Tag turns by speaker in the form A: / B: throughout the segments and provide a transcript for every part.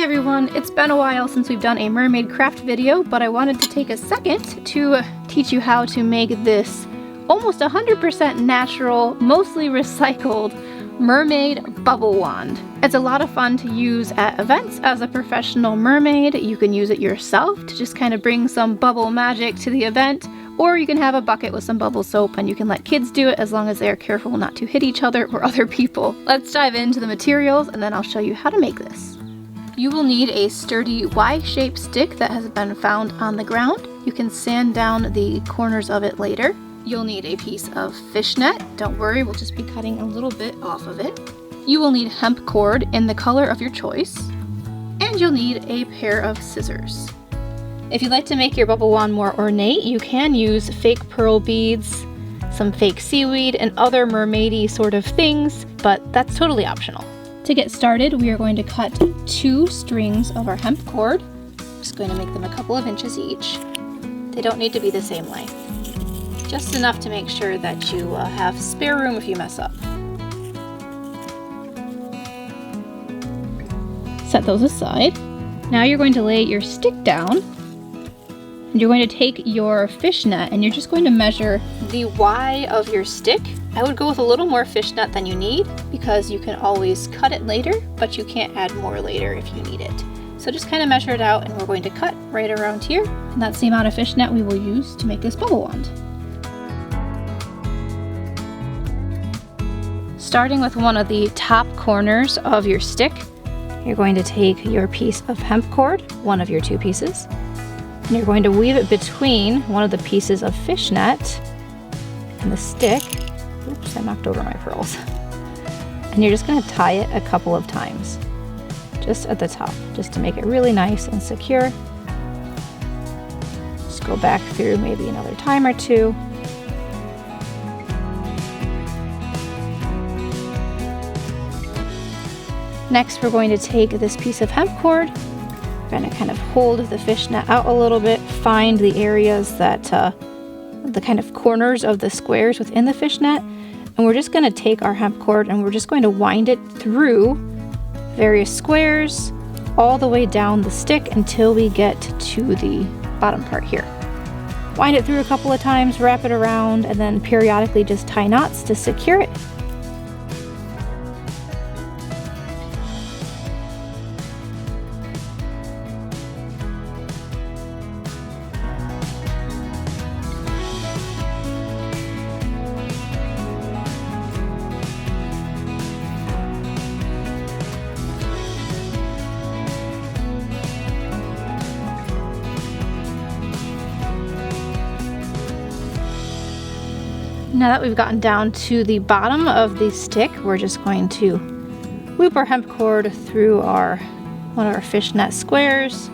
A: everyone, it's been a while since we've done a mermaid craft video, but I wanted to take a second to teach you how to make this almost 100% natural, mostly recycled mermaid bubble wand. It's a lot of fun to use at events as a professional mermaid. You can use it yourself to just kind of bring some bubble magic to the event, or you can have a bucket with some bubble soap and you can let kids do it as long as they are careful not to hit each other or other people. Let's dive into the materials and then I'll show you how to make this. You will need a sturdy Y-shaped stick that has been found on the ground. You can sand down the corners of it later. You'll need a piece of fishnet. Don't worry, we'll just be cutting a little bit off of it. You will need hemp cord in the color of your choice. And you'll need a pair of scissors. If you'd like to make your bubble wand more ornate, you can use fake pearl beads, some fake seaweed, and other mermaidy sort of things, but that's totally optional. To get started, we are going to cut 2 strings of our hemp cord. I'm just going to make them a couple of inches each. They don't need to be the same length. Just enough to make sure that you have spare room if you mess up. Set those aside. Now you're going to lay your stick down. And you're going to take your fishnet and you're just going to measure the Y of your stick. I would go with a little more fishnet than you need because you can always cut it later, but you can't add more later if you need it. So just kind of measure it out and we're going to cut right around here. And that's the amount of fishnet we will use to make this bubble wand. Starting with one of the top corners of your stick, you're going to take your piece of hemp cord, one of your 2 pieces, and you're going to weave it between one of the pieces of fishnet and the stick. Oops, I knocked over my pearls. And you're just going to tie it a couple of times, just at the top, just to make it really nice and secure. Just go back through maybe another time or 2. Next, we're going to take this piece of hemp cord. We're going to kind of hold the fishnet out a little bit, find the areas that, the kind of corners of the squares within the fishnet, and we're just going to take our hemp cord and we're just going to wind it through various squares all the way down the stick until we get to the bottom part here. Wind it through a couple of times, wrap it around, and then periodically just tie knots to secure it. Now that we've gotten down to the bottom of the stick, we're just going to loop our hemp cord through one of our fishnet squares.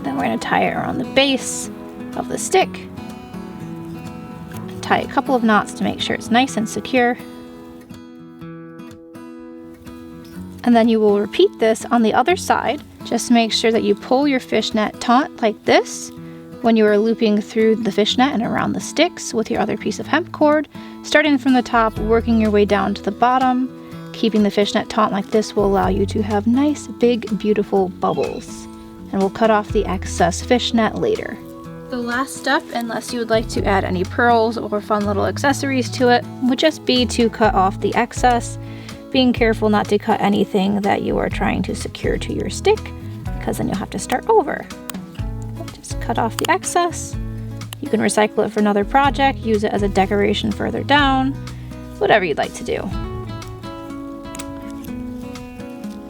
A: Then we're going to tie it around the base of the stick. Tie a couple of knots to make sure it's nice and secure. And then you will repeat this on the other side. Just make sure that you pull your fishnet taut like this when you are looping through the fishnet and around the sticks with your other piece of hemp cord, starting from the top, working your way down to the bottom. Keeping the fishnet taut like this will allow you to have nice, big, beautiful bubbles. And we'll cut off the excess fishnet later. The last step, unless you would like to add any pearls or fun little accessories to it, would just be to cut off the excess, being careful not to cut anything that you are trying to secure to your stick, because then you'll have to start over. Cut off the excess. You can recycle it for another project, use it as a decoration further down, whatever you'd like to do.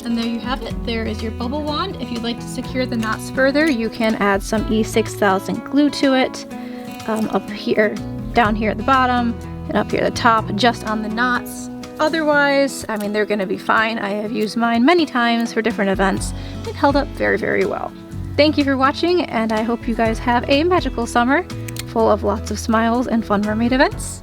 A: And there you have it. There is your bubble wand. If you'd like to secure the knots further, you can add some E6000 glue to it, up here, down here at the bottom, and up here at the top, just on the knots. Otherwise, I mean, they're going to be fine. I have used mine many times for different events. It held up very, very well. Thank you for watching, and I hope you guys have a magical summer full of lots of smiles and fun mermaid events.